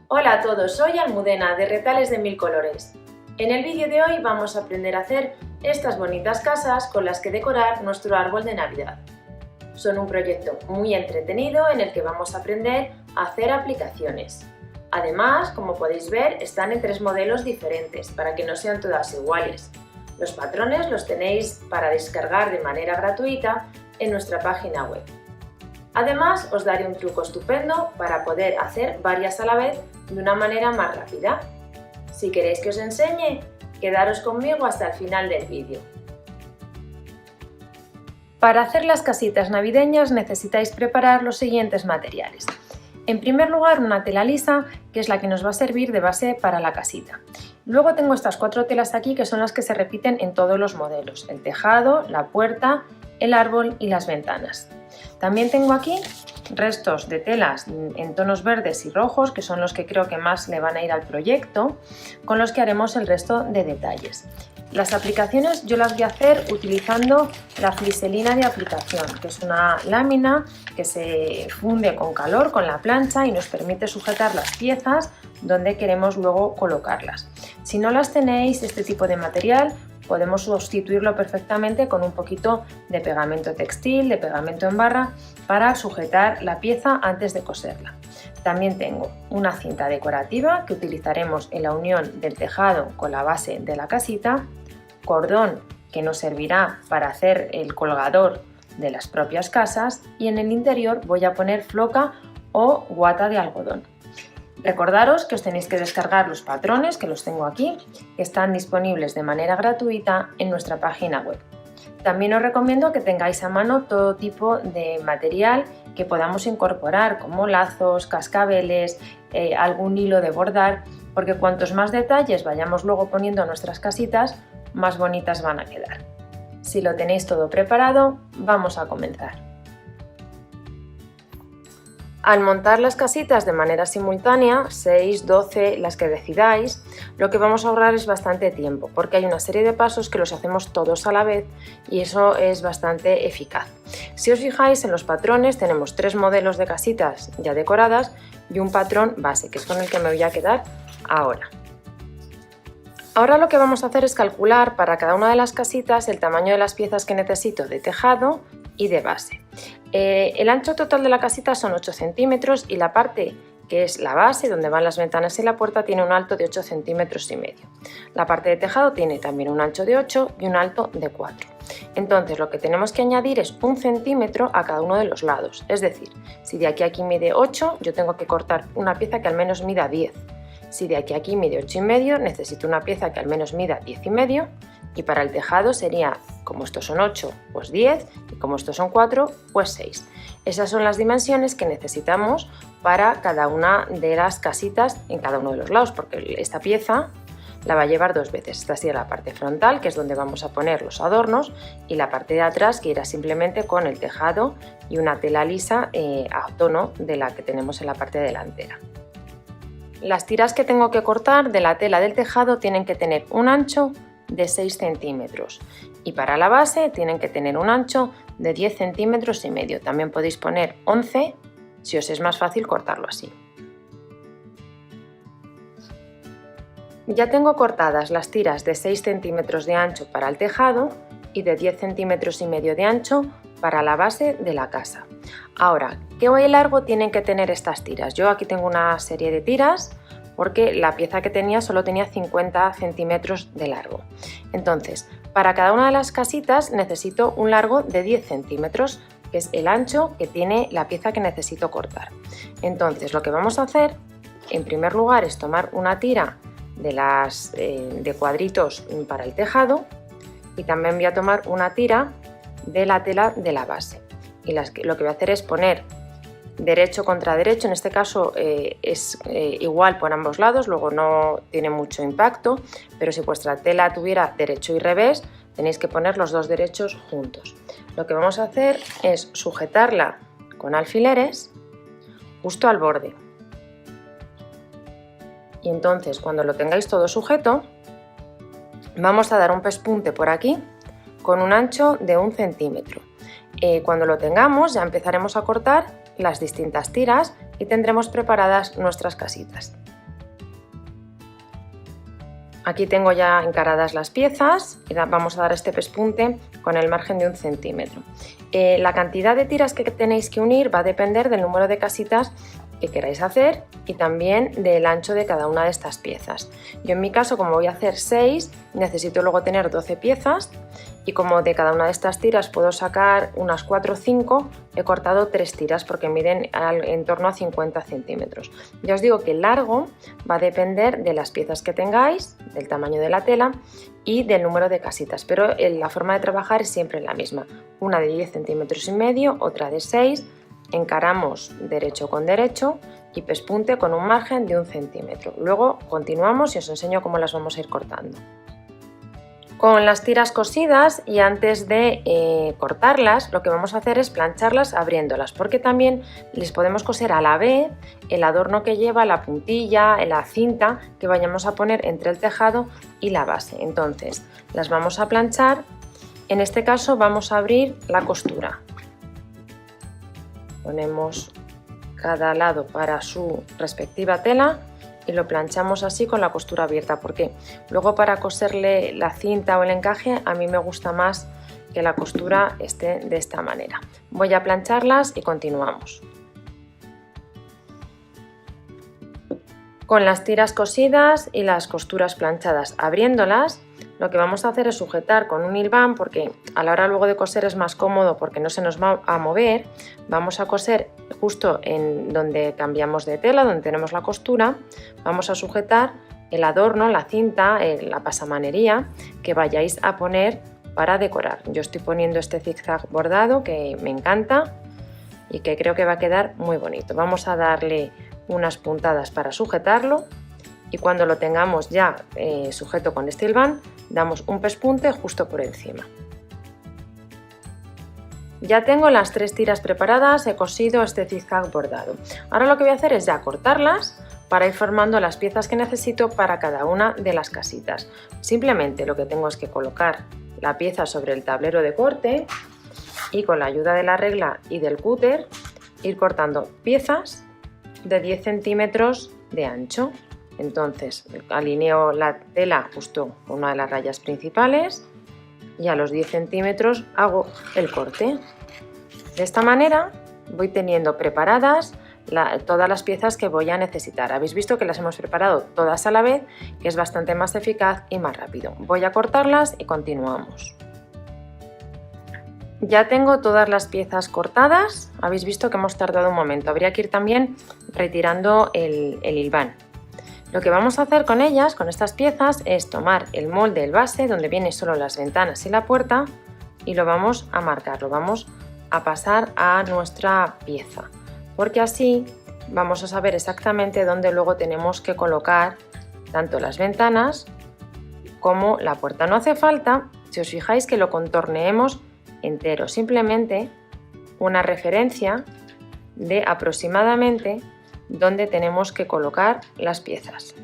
Hola a todos, soy Almudena de Retales de Mil Colores. En el vídeo de hoy vamos a aprender a hacer estas bonitas casas con las que decorar nuestro árbol de Navidad. Son un proyecto muy entretenido en el que vamos a aprender a hacer aplicaciones. Además, como podéis ver, están en 3 modelos diferentes para que no sean todas iguales. Los patrones los tenéis para descargar de manera gratuita en nuestra página web. Además, os daré un truco estupendo para poder hacer varias a la vez de una manera más rápida. Si queréis que os enseñe, quedaros conmigo hasta el final del vídeo. Para hacer las casitas navideñas necesitáis preparar los siguientes materiales. En primer lugar, una tela lisa, que es la que nos va a servir de base para la casita. Luego tengo estas 4 telas aquí que son las que se repiten en todos los modelos: el tejado, la puerta, el árbol y las ventanas. También tengo aquí restos de telas en tonos verdes y rojos, que son los que creo que más le van a ir al proyecto, con los que haremos el resto de detalles. Las aplicaciones yo las voy a hacer utilizando la fliselina de aplicación, que es una lámina que se funde con calor con la plancha y nos permite sujetar las piezas donde queremos luego colocarlas. Si no las tenéis, este tipo de material, podemos sustituirlo perfectamente con un poquito de pegamento textil, de pegamento en barra, para sujetar la pieza antes de coserla. También tengo una cinta decorativa que utilizaremos en la unión del tejado con la base de la casita, cordón que nos servirá para hacer el colgador de las propias casas, y en el interior voy a poner floca o guata de algodón. Recordaros que os tenéis que descargar los patrones, que los tengo aquí, que están disponibles de manera gratuita en nuestra página web. También os recomiendo que tengáis a mano todo tipo de material que podamos incorporar, como lazos, cascabeles, algún hilo de bordar, porque cuantos más detalles vayamos luego poniendo en nuestras casitas, más bonitas van a quedar. Si lo tenéis todo preparado, vamos a comenzar. Al montar las casitas de manera simultánea, 6, 12, las que decidáis, lo que vamos a ahorrar es bastante tiempo, porque hay una serie de pasos que los hacemos todos a la vez y eso es bastante eficaz. Si os fijáis en los patrones, tenemos 3 modelos de casitas ya decoradas y un patrón base, que es con el que me voy a quedar ahora. Ahora lo que vamos a hacer es calcular para cada una de las casitas el tamaño de las piezas que necesito de tejado y de base. El ancho total de la casita son 8 centímetros y la parte que es la base, donde van las ventanas y la puerta, tiene un alto de 8 centímetros y medio. La parte de tejado tiene también un ancho de 8 y un alto de 4. Entonces lo que tenemos que añadir es 1 centímetro a cada uno de los lados. Es decir, si de aquí a aquí mide 8, yo tengo que cortar una pieza que al menos mida 10. Si de aquí a aquí mide 8 y medio, necesito una pieza que al menos mida 10 y medio. Y para el tejado sería, como estos son 8, pues 10, y como estos son 4, pues 6. Esas son las dimensiones que necesitamos para cada una de las casitas en cada uno de los lados, porque esta pieza la va a llevar 2 veces. Esta sería la parte frontal, que es donde vamos a poner los adornos, y la parte de atrás, que irá simplemente con el tejado y una tela lisa a tono de la que tenemos en la parte delantera. Las tiras que tengo que cortar de la tela del tejado tienen que tener un ancho de 6 centímetros y para la base tienen que tener un ancho de 10 centímetros y medio. También podéis poner 11 si os es más fácil cortarlo así. Ya tengo cortadas las tiras de 6 centímetros de ancho para el tejado y de 10 centímetros y medio de ancho para la base de la casa. Ahora, ¿qué largo tienen que tener estas tiras? Yo aquí tengo una serie de tiras porque la pieza que tenía solo tenía 50 centímetros de largo. Entonces, para cada una de las casitas necesito un largo de 10 centímetros, que es el ancho que tiene la pieza que necesito cortar. Entonces, lo que vamos a hacer, en primer lugar, es tomar una tira de las de cuadritos para el tejado y también voy a tomar una tira de la tela de la base. Y lo que voy a hacer es poner derecho contra derecho, en este caso es igual por ambos lados, luego no tiene mucho impacto, pero si vuestra tela tuviera derecho y revés, tenéis que poner los 2 derechos juntos. Lo que vamos a hacer es sujetarla con alfileres justo al borde. Y entonces, cuando lo tengáis todo sujeto, vamos a dar un pespunte por aquí con un ancho de 1 centímetro. Cuando lo tengamos, ya empezaremos a cortar las distintas tiras y tendremos preparadas nuestras casitas. Aquí tengo ya encaradas las piezas y vamos a dar este pespunte con el margen de 1 centímetro. La cantidad de tiras que tenéis que unir va a depender del número de casitas que queráis hacer y también del ancho de cada una de estas piezas. Yo en mi caso, como voy a hacer 6, necesito luego tener 12 piezas y como de cada una de estas tiras puedo sacar unas 4 o 5, he cortado 3 tiras porque miden en torno a 50 centímetros. Ya os digo que el largo va a depender de las piezas que tengáis, del tamaño de la tela y del número de casitas, pero la forma de trabajar es siempre la misma. Una de 10 centímetros y medio, otra de 6, encaramos derecho con derecho y pespunte con un margen de 1 centímetro. Luego continuamos y os enseño cómo las vamos a ir cortando. Con las tiras cosidas y antes de cortarlas, lo que vamos a hacer es plancharlas abriéndolas, porque también les podemos coser a la vez el adorno que lleva, la puntilla, la cinta que vayamos a poner entre el tejado y la base. Entonces las vamos a planchar. En este caso vamos a abrir la costura. Ponemos cada lado para su respectiva tela y lo planchamos así con la costura abierta, porque luego para coserle la cinta o el encaje a mí me gusta más que la costura esté de esta manera. Voy a plancharlas y continuamos. Con las tiras cosidas y las costuras planchadas abriéndolas, lo que vamos a hacer es sujetar con un hilván, porque a la hora luego de coser es más cómodo porque no se nos va a mover. Vamos a coser justo en donde cambiamos de tela, donde tenemos la costura. Vamos a sujetar el adorno, la cinta, la pasamanería que vayáis a poner para decorar. Yo estoy poniendo este zigzag bordado que me encanta y que creo que va a quedar muy bonito. Vamos a darle unas puntadas para sujetarlo y cuando lo tengamos ya sujeto con este hilván, damos un pespunte justo por encima. Ya tengo las 3 tiras preparadas, he cosido este zigzag bordado. Ahora lo que voy a hacer es ya cortarlas para ir formando las piezas que necesito para cada una de las casitas. Simplemente lo que tengo es que colocar la pieza sobre el tablero de corte y con la ayuda de la regla y del cúter ir cortando piezas de 10 centímetros de ancho. Entonces alineo la tela justo con una de las rayas principales y a los 10 centímetros hago el corte. De esta manera voy teniendo preparadas todas las piezas que voy a necesitar. Habéis visto que las hemos preparado todas a la vez, que es bastante más eficaz y más rápido. Voy a cortarlas y continuamos. Ya tengo todas las piezas cortadas. Habéis visto que hemos tardado un momento. Habría que ir también retirando el hilván. Lo que vamos a hacer con ellas, con estas piezas, es tomar el molde, el base, donde vienen solo las ventanas y la puerta, y lo vamos a marcar, lo vamos a pasar a nuestra pieza, porque así vamos a saber exactamente dónde luego tenemos que colocar tanto las ventanas como la puerta. No hace falta, si os fijáis, que lo contorneemos entero, simplemente una referencia de aproximadamente donde tenemos que colocar las piezas.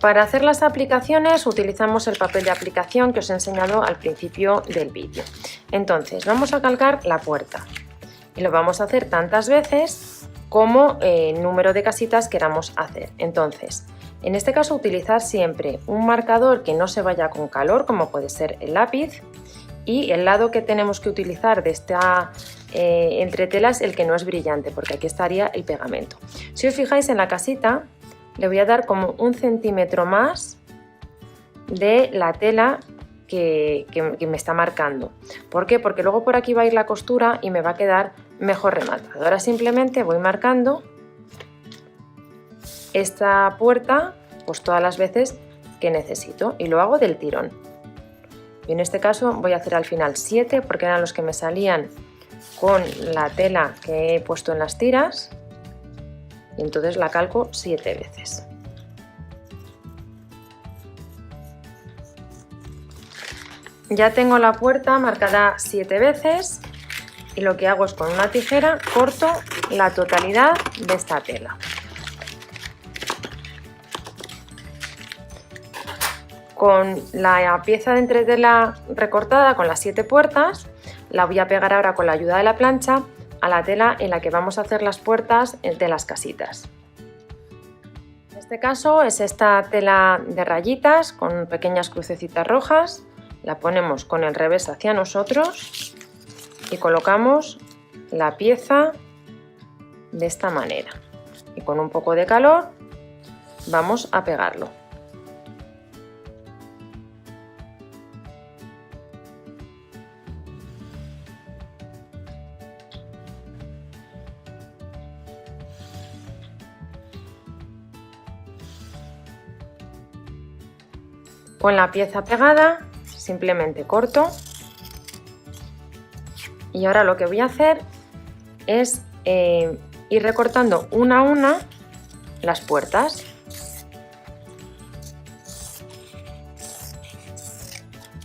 Para hacer las aplicaciones utilizamos el papel de aplicación que os he enseñado al principio del vídeo. Entonces vamos a calcar la puerta y lo vamos a hacer tantas veces como el número de casitas queramos hacer. Entonces, en este caso utilizar siempre un marcador que no se vaya con calor, como puede ser el lápiz, y el lado que tenemos que utilizar de esta entretela es el que no es brillante, porque aquí estaría el pegamento. Si os fijáis en la casita, le voy a dar como 1 centímetro más de la tela que me está marcando. ¿Por qué? Porque luego por aquí va a ir la costura y me va a quedar mejor rematado. Ahora simplemente voy marcando esta puerta pues todas las veces que necesito y lo hago del tirón. Y en este caso voy a hacer al final 7 porque eran los que me salían con la tela que he puesto en las tiras y entonces la calco 7 veces. Ya tengo la puerta marcada 7 veces y lo que hago es con una tijera corto la totalidad de esta tela. Con la pieza de entretela recortada con las 7 puertas, la voy a pegar ahora con la ayuda de la plancha a la tela en la que vamos a hacer las puertas de las casitas. En este caso es esta tela de rayitas con pequeñas crucecitas rojas. La ponemos con el revés hacia nosotros y colocamos la pieza de esta manera. Y con un poco de calor vamos a pegarlo. Con la pieza pegada simplemente corto y ahora lo que voy a hacer es ir recortando una a una las puertas.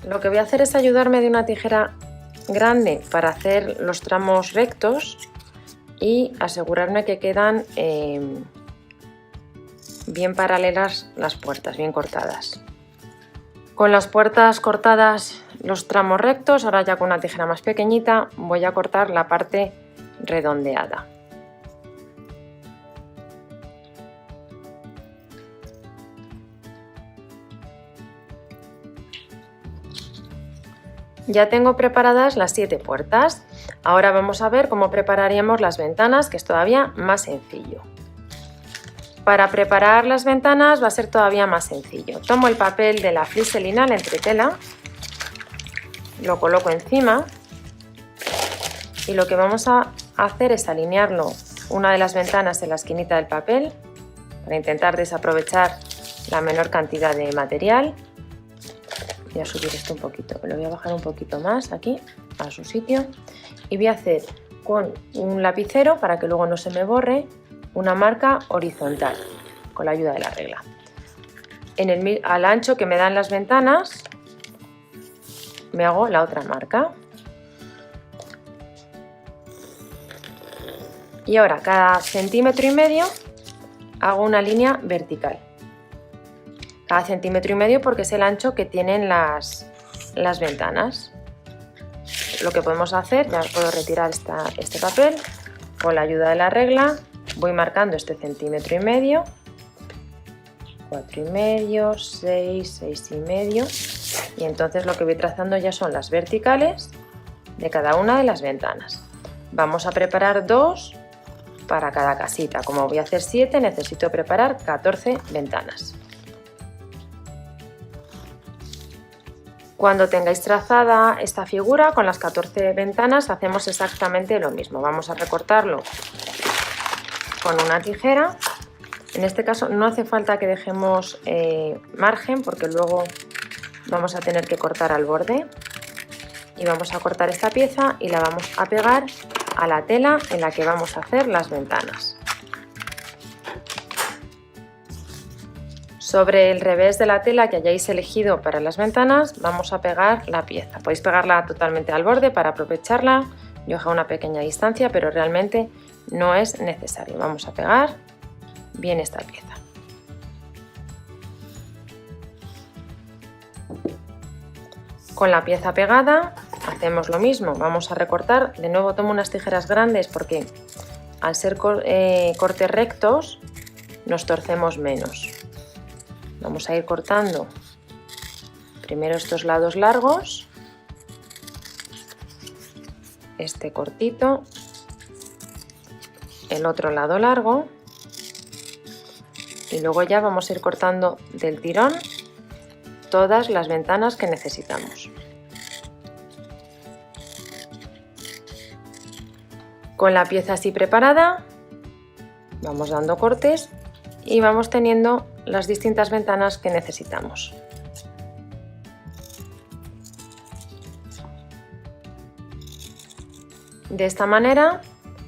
Lo que voy a hacer es ayudarme de una tijera grande para hacer los tramos rectos y asegurarme que quedan bien paralelas las puertas, bien cortadas. Con las puertas cortadas los tramos rectos, ahora ya con una tijera más pequeñita voy a cortar la parte redondeada. Ya tengo preparadas las 7 puertas. Ahora vamos a ver cómo prepararíamos las ventanas, que es todavía más sencillo. Para preparar las ventanas va a ser todavía más sencillo. Tomo el papel de la fliselina, la entretela, lo coloco encima y lo que vamos a hacer es alinearlo una de las ventanas en la esquinita del papel para intentar desaprovechar la menor cantidad de material. Voy a subir esto un poquito, lo voy a bajar un poquito más aquí a su sitio y voy a hacer con un lapicero, para que luego no se me borre, una marca horizontal con la ayuda de la regla. Al ancho que me dan las ventanas me hago la otra marca. Y ahora cada 1,5 centímetros hago una línea vertical. Cada 1,5 centímetros porque es el ancho que tienen las ventanas. Lo que podemos hacer, ya puedo retirar este papel, con la ayuda de la regla voy marcando este 1,5 centímetros, 4,5, 6, 6,5 y entonces lo que voy trazando ya son las verticales de cada una de las ventanas. Vamos a preparar 2 para cada casita. Como voy a hacer 7, necesito preparar 14 ventanas. Cuando tengáis trazada esta figura con las 14 ventanas hacemos exactamente lo mismo. Vamos a recortarlo con una tijera. En este caso no hace falta que dejemos margen porque luego vamos a tener que cortar al borde. Y vamos a cortar esta pieza y la vamos a pegar a la tela en la que vamos a hacer las ventanas. Sobre el revés de la tela que hayáis elegido para las ventanas vamos a pegar la pieza. Podéis pegarla totalmente al borde para aprovecharla. Yo he dejado una pequeña distancia, pero realmente no es necesario. Vamos a pegar bien esta pieza. Con la pieza pegada hacemos lo mismo. Vamos a recortar. De nuevo tomo unas tijeras grandes porque al ser cortes rectos nos torcemos menos. Vamos a ir cortando primero estos lados largos, este cortito, el otro lado largo y luego ya vamos a ir cortando del tirón todas las ventanas que necesitamos. Con la pieza así preparada vamos dando cortes y vamos teniendo las distintas ventanas que necesitamos. De esta manera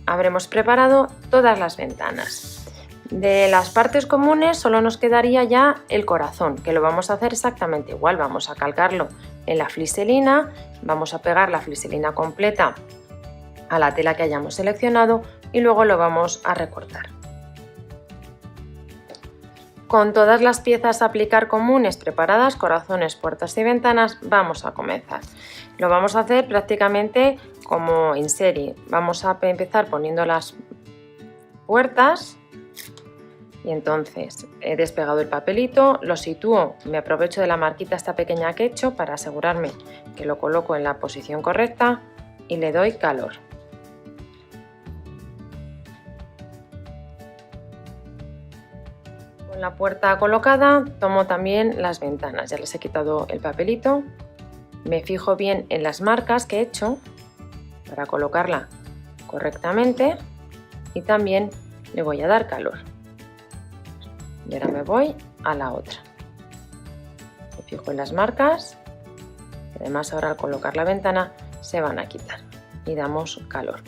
habremos preparado todas las ventanas. De las partes comunes solo nos quedaría ya el corazón, que lo vamos a hacer exactamente igual. Vamos a calcarlo en la fliselina, vamos a pegar la fliselina completa a la tela que hayamos seleccionado y luego lo vamos a recortar. Con todas las piezas a aplicar comunes preparadas, corazones, puertas y ventanas, vamos a comenzar. Lo vamos a hacer prácticamente como en serie. Vamos a empezar poniendo las puertas y entonces he despegado el papelito, lo sitúo, me aprovecho de la marquita esta pequeña que he hecho para asegurarme que lo coloco en la posición correcta y le doy calor. Con la puerta colocada tomo también las ventanas, ya les he quitado el papelito, me fijo bien en las marcas que he hecho para colocarla correctamente y también le voy a dar calor. Y ahora me voy a la otra. Me fijo en las marcas, que además ahora al colocar la ventana se van a quitar y damos calor.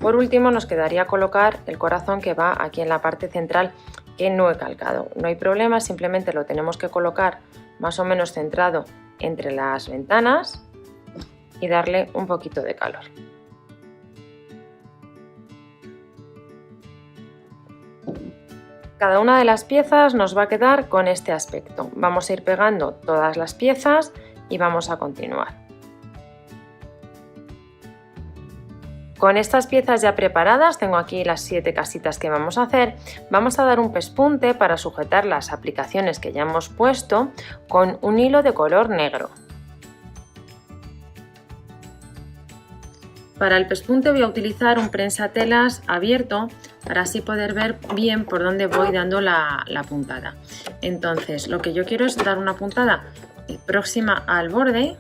Por último nos quedaría colocar el corazón que va aquí en la parte central que no he calcado. No hay problema, simplemente lo tenemos que colocar más o menos centrado entre las ventanas y darle un poquito de calor. Cada una de las piezas nos va a quedar con este aspecto. Vamos a ir pegando todas las piezas y vamos a continuar. Con estas piezas ya preparadas, tengo aquí las 7 casitas que vamos a hacer, vamos a dar un pespunte para sujetar las aplicaciones que ya hemos puesto con un hilo de color negro. Para el pespunte voy a utilizar un prensatelas abierto para así poder ver bien por dónde voy dando la puntada. Entonces lo que yo quiero es dar una puntada próxima al borde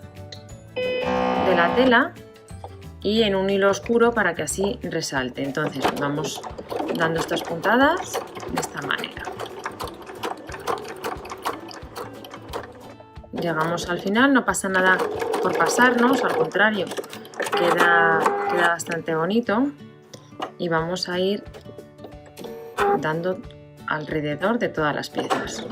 de la tela y en un hilo oscuro para que así resalte. Entonces vamos dando estas puntadas de esta manera. Llegamos al final, no pasa nada por pasarnos, al contrario, queda bastante bonito y vamos a ir dando alrededor de todas las piezas.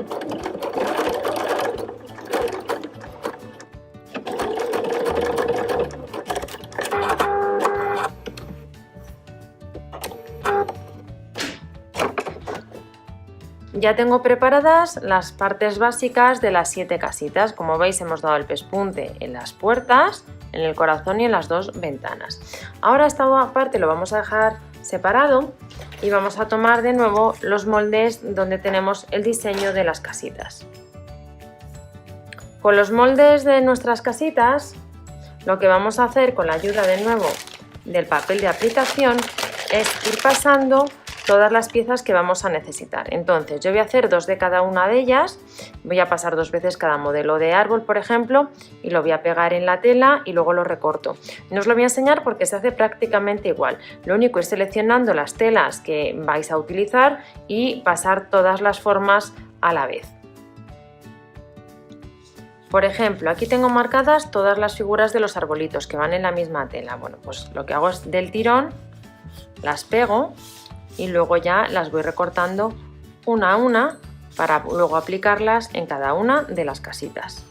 Ya tengo preparadas las partes básicas de las 7 casitas. Como veis, hemos dado el pespunte en las puertas, en el corazón y en las 2 ventanas. Ahora esta parte lo vamos a dejar separado y vamos a tomar de nuevo los moldes donde tenemos el diseño de las casitas. Con los moldes de nuestras casitas, lo que vamos a hacer con la ayuda de nuevo del papel de aplicación es ir pasando todas las piezas que vamos a necesitar. Entonces yo voy a hacer 2 de cada una de ellas, voy a pasar 2 veces cada modelo de árbol, por ejemplo, y lo voy a pegar en la tela y luego lo recorto. No os lo voy a enseñar porque se hace prácticamente igual, lo único es seleccionando las telas que vais a utilizar y pasar todas las formas a la vez. Por ejemplo, aquí tengo marcadas todas las figuras de los arbolitos que van en la misma tela. Bueno, pues lo que hago es del tirón, las pego y luego ya las voy recortando una a una para luego aplicarlas en cada una de las casitas.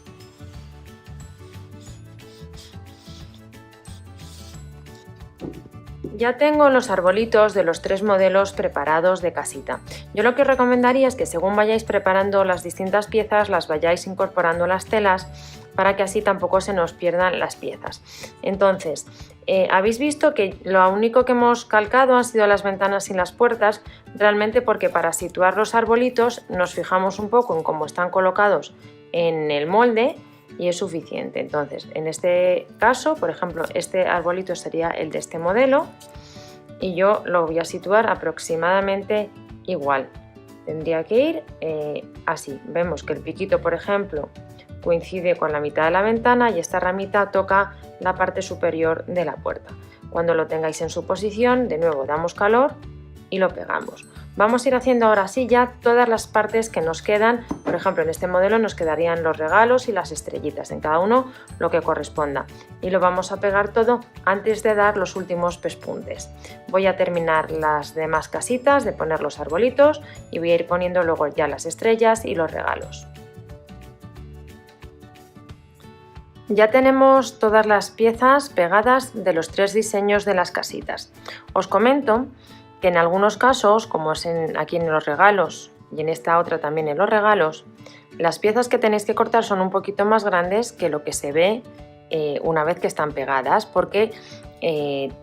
Ya tengo los arbolitos de los 3 modelos preparados de casita. Yo lo que os recomendaría es que según vayáis preparando las distintas piezas las vayáis incorporando a las telas para que así tampoco se nos pierdan las piezas. Entonces, habéis visto que lo único que hemos calcado han sido las ventanas y las puertas, realmente porque para situar los arbolitos nos fijamos un poco en cómo están colocados en el molde y es suficiente. Entonces, en este caso, por ejemplo, este arbolito sería el de este modelo y yo lo voy a situar aproximadamente igual. Tendría que ir así. Vemos que el piquito, por ejemplo, coincide con la mitad de la ventana y esta ramita toca la parte superior de la puerta. Cuando lo tengáis en su posición, de nuevo damos calor y lo pegamos. Vamos a ir haciendo ahora sí ya todas las partes que nos quedan. Por ejemplo, en este modelo nos quedarían los regalos y las estrellitas, en cada uno lo que corresponda. Y lo vamos a pegar todo antes de dar los últimos pespuntes. Voy a terminar las demás casitas de poner los arbolitos y voy a ir poniendo luego ya las estrellas y los regalos. Ya tenemos todas las piezas pegadas de los 3 diseños de las casitas. Os comento que en algunos casos, como es aquí en los regalos y en esta otra también en los regalos, las piezas que tenéis que cortar son un poquito más grandes que lo que se ve una vez que están pegadas, porque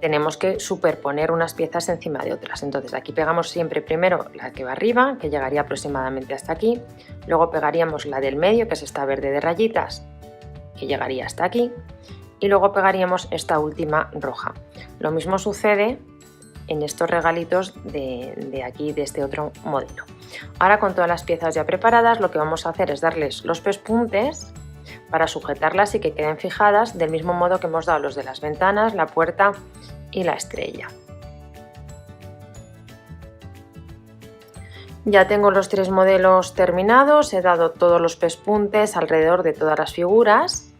tenemos que superponer unas piezas encima de otras. Entonces aquí pegamos siempre primero la que va arriba, que llegaría aproximadamente hasta aquí, luego pegaríamos la del medio, que es esta verde de rayitas, que llegaría hasta aquí, y luego pegaríamos esta última roja. Lo mismo sucede en estos regalitos de aquí, de este otro modelo. Ahora, con todas las piezas ya preparadas, lo que vamos a hacer es darles los pespuntes para sujetarlas y que queden fijadas del mismo modo que hemos dado los de las ventanas, la puerta y la estrella. Ya tengo los 3 modelos terminados, he dado todos los pespuntes alrededor de todas las figuras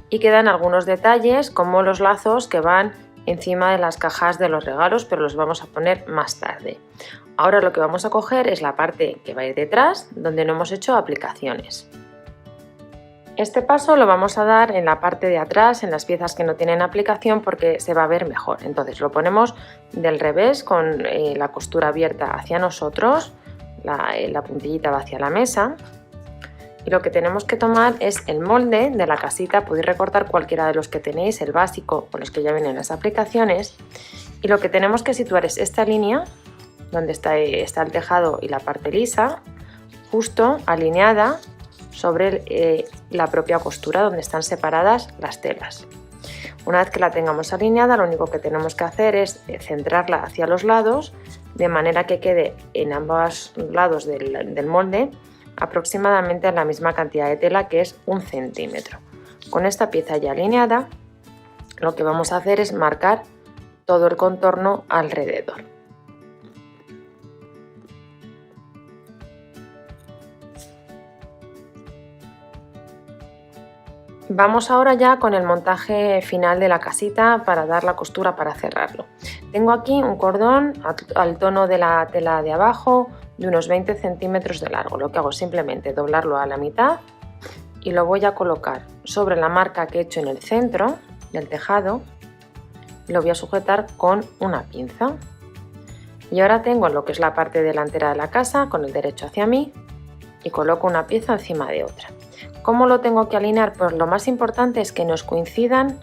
y quedan algunos detalles como los lazos que van encima de las cajas de los regalos, pero los vamos a poner más tarde. Ahora lo que vamos a coger es la parte que va a ir detrás, donde no hemos hecho aplicaciones. Este paso lo vamos a dar en la parte de atrás, en las piezas que no tienen aplicación, porque se va a ver mejor. Entonces lo ponemos del revés, con la costura abierta hacia nosotros, la puntillita va hacia la mesa. Y lo que tenemos que tomar es el molde de la casita, podéis recortar cualquiera de los que tenéis, el básico o los que ya vienen en las aplicaciones. Y lo que tenemos que situar es esta línea, donde está el tejado y la parte lisa, justo alineada sobre la propia costura donde están separadas las telas. Una vez que la tengamos alineada, lo único que tenemos que hacer es centrarla hacia los lados, de manera que quede en ambos lados del molde aproximadamente la misma cantidad de tela, que es 1 centímetro. Con esta pieza ya alineada, lo que vamos a hacer es marcar todo el contorno alrededor. Vamos ahora ya con el montaje final de la casita para dar la costura, para cerrarlo. Tengo aquí un cordón al tono de la tela de abajo, de unos 20 centímetros de largo. Lo que hago es simplemente doblarlo a la mitad y lo voy a colocar sobre la marca que he hecho en el centro del tejado. Lo voy a sujetar con una pinza. Y ahora tengo lo que es la parte delantera de la casa con el derecho hacia mí y coloco una pieza encima de otra. ¿Cómo lo tengo que alinear? Pues lo más importante es que nos coincidan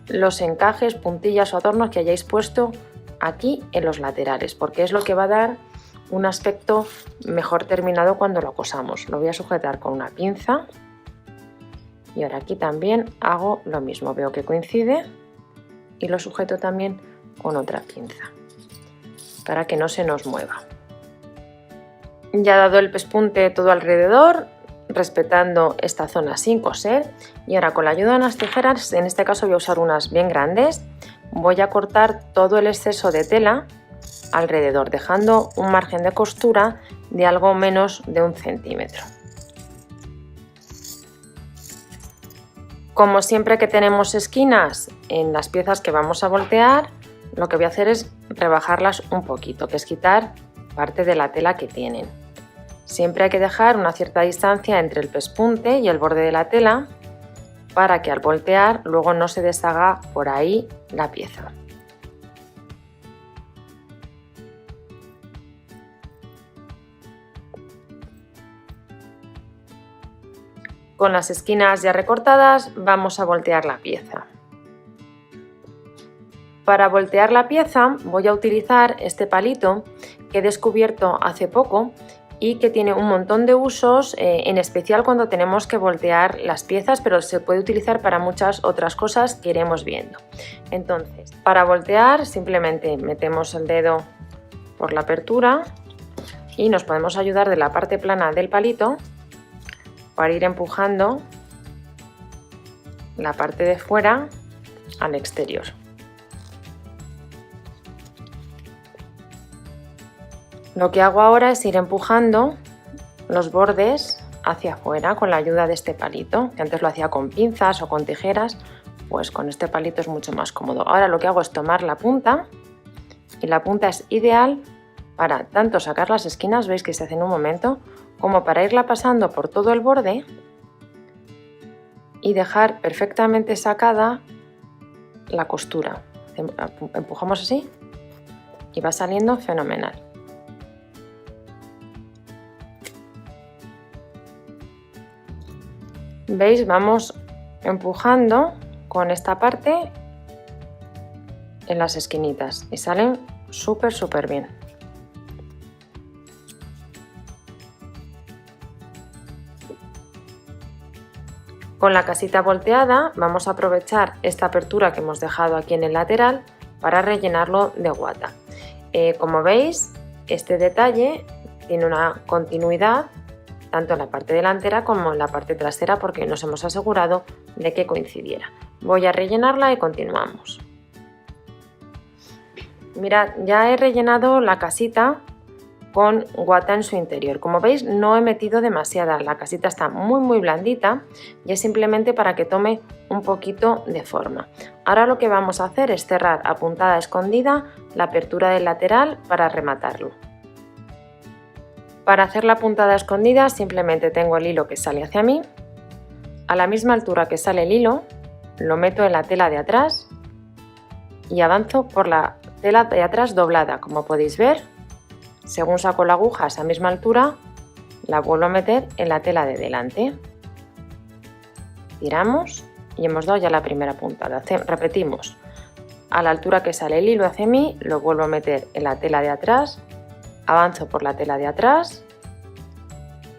los encajes, puntillas o adornos que hayáis puesto aquí en los laterales, porque es lo que va a dar un aspecto mejor terminado cuando lo cosamos. Lo voy a sujetar con una pinza y ahora aquí también hago lo mismo, veo que coincide y lo sujeto también con otra pinza para que no se nos mueva. Ya he dado el pespunte todo alrededor, respetando esta zona sin coser, y ahora con la ayuda de unas tijeras, en este caso voy a usar unas bien grandes, voy a cortar todo el exceso de tela alrededor, dejando un margen de costura de algo menos de 1 centímetro. Como siempre que tenemos esquinas en las piezas que vamos a voltear, lo que voy a hacer es rebajarlas un poquito, que es quitar parte de la tela que tienen. Siempre hay que dejar una cierta distancia entre el pespunte y el borde de la tela para que al voltear luego no se deshaga por ahí la pieza. Con las esquinas ya recortadas vamos a voltear la pieza. Para voltear la pieza voy a utilizar este palito que he descubierto hace poco y que tiene un montón de usos, en especial cuando tenemos que voltear las piezas, pero se puede utilizar para muchas otras cosas que iremos viendo. Entonces, para voltear simplemente metemos el dedo por la apertura y nos podemos ayudar de la parte plana del palito para ir empujando la parte de fuera al exterior. Lo que hago ahora es ir empujando los bordes hacia afuera con la ayuda de este palito, que antes lo hacía con pinzas o con tijeras, pues con este palito es mucho más cómodo. Ahora lo que hago es tomar la punta, y la punta es ideal para tanto sacar las esquinas, veis que se hace en un momento, como para irla pasando por todo el borde y dejar perfectamente sacada la costura. Empujamos así y va saliendo fenomenal. ¿Veis? Vamos empujando con esta parte en las esquinitas y salen súper bien. Con la casita volteada vamos a aprovechar esta apertura que hemos dejado aquí en el lateral para rellenarlo de guata. Como veis, este detalle tiene una continuidad tanto en la parte delantera como en la parte trasera porque nos hemos asegurado de que coincidiera. Voy a rellenarla y continuamos. Mirad, ya he rellenado la casita con guata en su interior. Como veis, no he metido demasiada, la casita está muy blandita y es simplemente para que tome un poquito de forma. Ahora lo que vamos a hacer es cerrar a puntada escondida la apertura del lateral para rematarlo. Para hacer la puntada escondida simplemente tengo el hilo que sale hacia mí, a la misma altura que sale el hilo lo meto en la tela de atrás y avanzo por la tela de atrás doblada, como podéis ver. Según saco la aguja a esa misma altura, la vuelvo a meter en la tela de delante. Tiramos y hemos dado ya la primera puntada. Repetimos, a la altura que sale el hilo hacia mí, lo vuelvo a meter en la tela de atrás, avanzo por la tela de atrás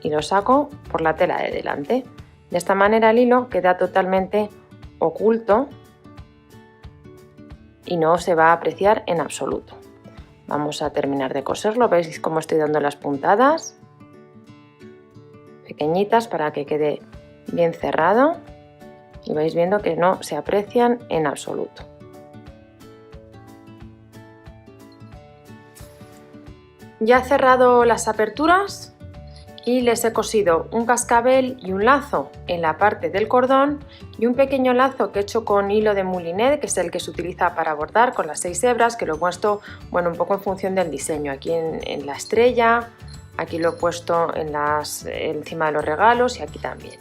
y lo saco por la tela de delante. De esta manera el hilo queda totalmente oculto y no se va a apreciar en absoluto. Vamos a terminar de coserlo, veis cómo estoy dando las puntadas pequeñitas para que quede bien cerrado y vais viendo que no se aprecian en absoluto. Ya he cerrado las aperturas y les he cosido un cascabel y un lazo en la parte del cordón y un pequeño lazo que he hecho con hilo de moulinet, que es el que se utiliza para bordar con las 6 hebras, que lo he puesto un poco en función del diseño, aquí en la estrella, aquí lo he puesto encima de los regalos y aquí también.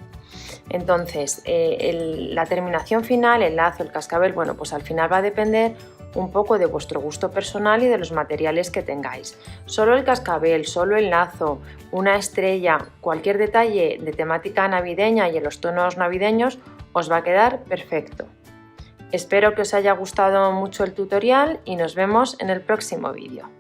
Entonces la terminación final, el lazo, el cascabel, pues al final va a depender un poco de vuestro gusto personal y de los materiales que tengáis. Solo el cascabel, solo el lazo, una estrella, cualquier detalle de temática navideña y en los tonos navideños os va a quedar perfecto. Espero que os haya gustado mucho el tutorial y nos vemos en el próximo vídeo.